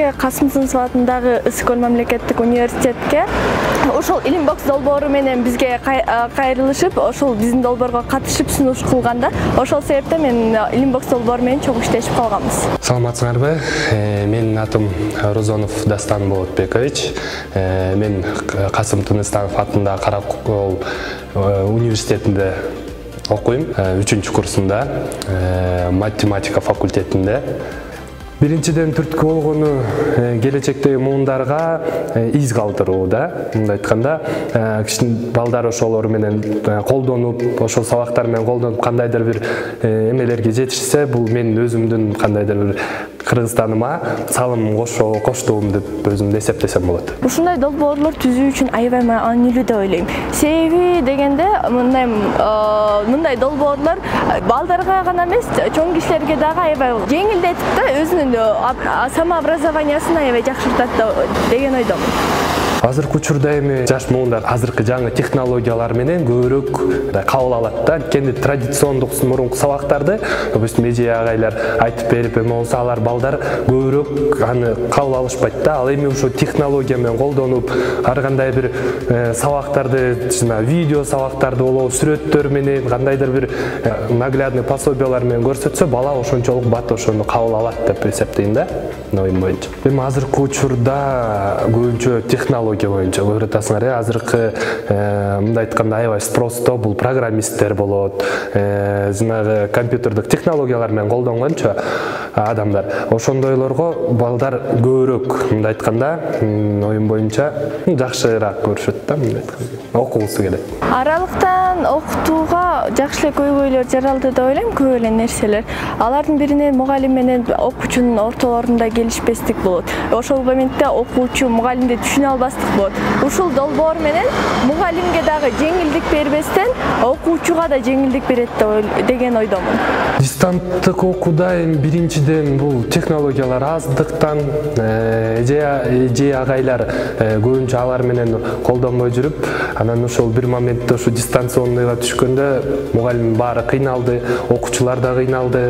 бизге Касым Сынсыз атындагы Ысык-Көл мамлекеттик университетке ошол илим бокс долбоору менен бизге кайрылышып, ошол биздин долбоорго катышып сунуш кылганда, ошол себептен мен илим бокс долбоору менен чоң иштешип калганбыз. Саламатсыңарбы? Менин атым Розонов Дастан Болотбекович. Мен Касым Тыныстанов атындагы Каракол университетинде окуйм. 3-чү курсунда, математика факультетинде. Биринчиден түрткү болгону келечектеги муундарга из калтыруу да. Мындай айтканда, кичине балдар ошолор менен колдонуп, ошол сабактар менен колдонуп кандайдыр бир эмелерге жетишсе, бул менин өзүмдүн кандайдыр бир Кыргызстаныма салым коштуум деп өзүмдү эсептесем болот. Ушундай долбоорлор түзүү үчүн аябай маанилүү деп ойлойм. Себеби дегенде мындай долбоорлор балдарга гана эмес, чоң кишилерге дагы аябай жеңилдетип да өзүнүн самообразованиясын аябай жакшыртат деген ойдомун. Азыркы учурда эми жаш муундар азыркы жаңы технологиялар менен көбүрөөк кабыл алат да. Кенди традициондук мурунку сабактарды, допустим, эже агайлар айтып берип, эме болсо алар балдар көбүрөөк аны кабыл алышпайт да. Ал эми ушул технология менен колдонуп, ар кандай бир сабактарды, видео сабактарды болобу, сүрөттөр менен, кандайдыр бир наглядный пособиялар менен көрсөтсө, бала ошончолук бат ошону кабыл алат деп эсептейм да, оюм боюнча. Эми азыркы учурда көбүнчө технология боюнча көрүп атасыңар, азыркы мындай айтканда аябай спросто бул программисттер болот, жанагы компьютердик технологиялар менен колдонгончу адамдар. Ошондойлорго балдар көбүрөөк мындай айтканда, оюм боюнча жакшыраак көрүшөт да, мындай айтканда. Окугусу келет. Аралыктан окутууга жакшы эле көйгөйлөр жаралды деп ойлойм, көп эле нерселер. Алардын биринен мугалим менен окуучунун ортолорунда келишпестик болот. Ошол моментте окуучу мугалимди түшүнө албастык болот. Ушул долбоор менен мугалимге дагы жеңилдик бербестен, окуучуга да жеңилдик берет деген ойдомун. Дистанттык окууда биринчиден бул технологиялар аздыктан, эже агайлар көбүнчө алар менен колдонбой жүрүп, анан ошол бир моментте ушу дистанционныйга түшкөндө мугалим баары кыйналды, окуучулар да кыйналды.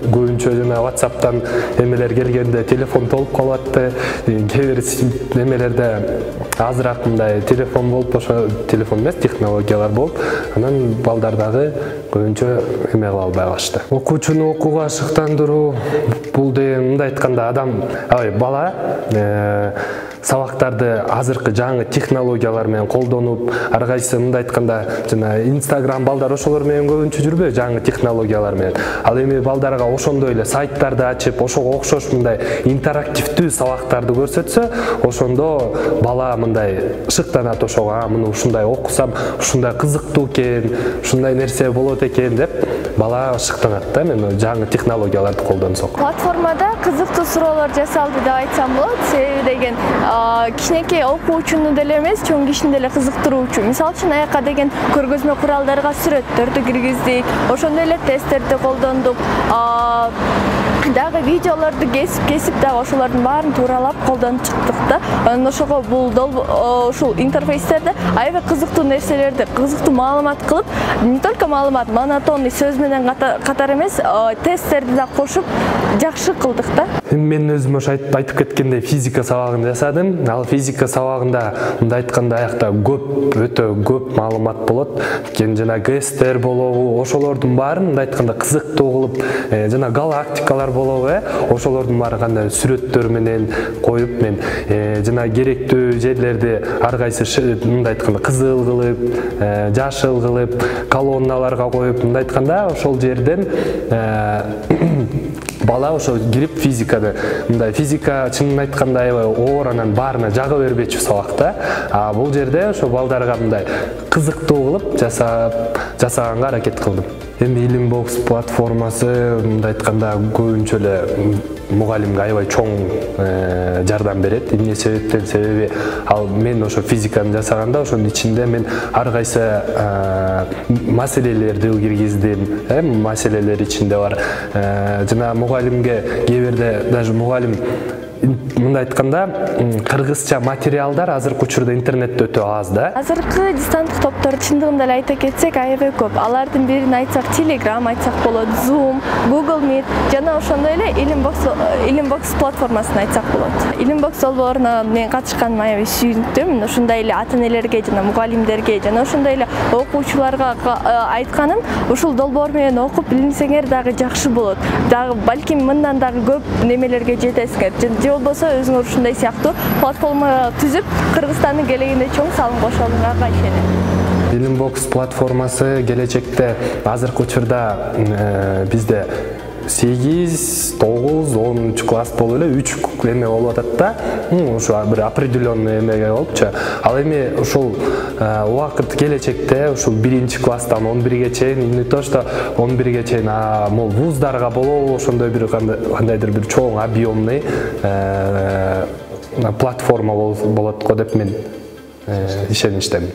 Көбүнчө жана WhatsApp'тан эмелер келгенде телефон толуп калатты. Кээ бир эмелерде азыраак мындай телефон болуп, ошо телефон эмес, технологиялар болуп, анан балдар дагы көбүнчө эме кыла албай калышты. Окуучуну окууга ашыктандыруу бул деген мындай айтканда бала сабактарды азыркы жаңы технологиялар менен колдонуп, ар кайсы мындай айтканда жана Instagram балдар ошолор менен көбүнчө жүрбөй, жаңы технологиялар менен. Ал эми балдарга ошондой эле сайттарды ачып, ошого окшош мындай интерактивдүү сабактарды көрсөтсө, ошондо бала мындай шыктанат ошого, муну ушундай окусам, ушундай кызыктуу экен, ушундай нерсе болот экен деп бала шыктанат да, мен жаңы технологияларды колдонсок. Платформада кызыктуу суроолор жасалды деп айтсам болот. Себеби деген кичинекей окуучуну деле эмес, чоң кишини деле кызыктыруучу. Мисалы үчүн аяка деген көргөзмө куралдарга сүрөттөрдү киргиздик, ошондой эле тесттерди колдондук. Дагы видеолорду кесип дагы ошолордун баарын тууралап колдонуп чыктык да. Анан ошого бул ушул интерфейстерде аябай кызыктуу нерселерди, кызыктуу маалымат кылып, не только маалымат, монотонный сөз менен катар эмес, тесттерди да кошуп жакшы кылдык да. Мен өзүм ошо айтып кеткендей физика сабагын жасадым. Ал физика сабагында мындай айтканда аякта өтө көп маалымат болот. Жана ГСтер болобу, ошолордун баарын мындай айтканда кызыктуу кылып, жана галактикалар болобу, ошолордун баары кандай сүрөттөр менен коюп, мен жана керектүү жерлерди ар кайсы мындай айтканда кызыл кылып, жашыл кылып, колонналарга коюп, мындай айтканда ошол жерден бала ошо кирип физиканы, мындай физика чынын айтканда аябай оор, анан баарына жага бербечү сабак да. Бул жерде ошо балдарга мындай кызыктуу кылып жасаганга аракет кылдым. Эми илим бокс платформасы мындай айтканда көбүнчө эле мугалимге аябай чоң жардам берет. Эмне себептен? Себеби ал мен ошо физиканы жасаганда ошонун ичинде мен ар кайсы маселелерди киргиздим. Маселелер ичинде бар. Жана мугалимге кээ бирде даже мугалим мындай айтканда кыргызча материалдар азыркы учурда интернетте өтө аз да. Азыркы дистанттык топтор чындыгында эле айта кетсек аябай көп. Алардын бирин айтсак Telegram айтсак болот, Zoom, Google Meet жана ошондой эле Ilimbox платформасын айтсак болот. Ilimbox долбооруна мен катышканыма аябай сүйүнүктүм. Ушундай эле ата-энелерге жана мугалимдерге жана ошондой эле окуучуларга айтканым, ушул долбоор менен окуп билинсеңер дагы жакшы болот. Дагы балким мындан дагы көп немелерге жетесиңер. Же болбосо өзүңөр ушундай сыяктуу платформа түзүп, Кыргызстандын келегинде чоң салым кошолуңарга ишенем. Ilimbox платформасы келечекте азыркы учурда бизде 8, 9, 10 класс болуп эле 3 эме болуп атат да. Ошо бир определенный эмеге болупчу. Ал эми ушул убакыт келечекте ушул 1-класстан 11-ге чейин, не то что 11-ге чейин, мол вуздарга болобу ошондой бир кандайдыр бир чоң объемный платформа болот го деп мен ишеништемин.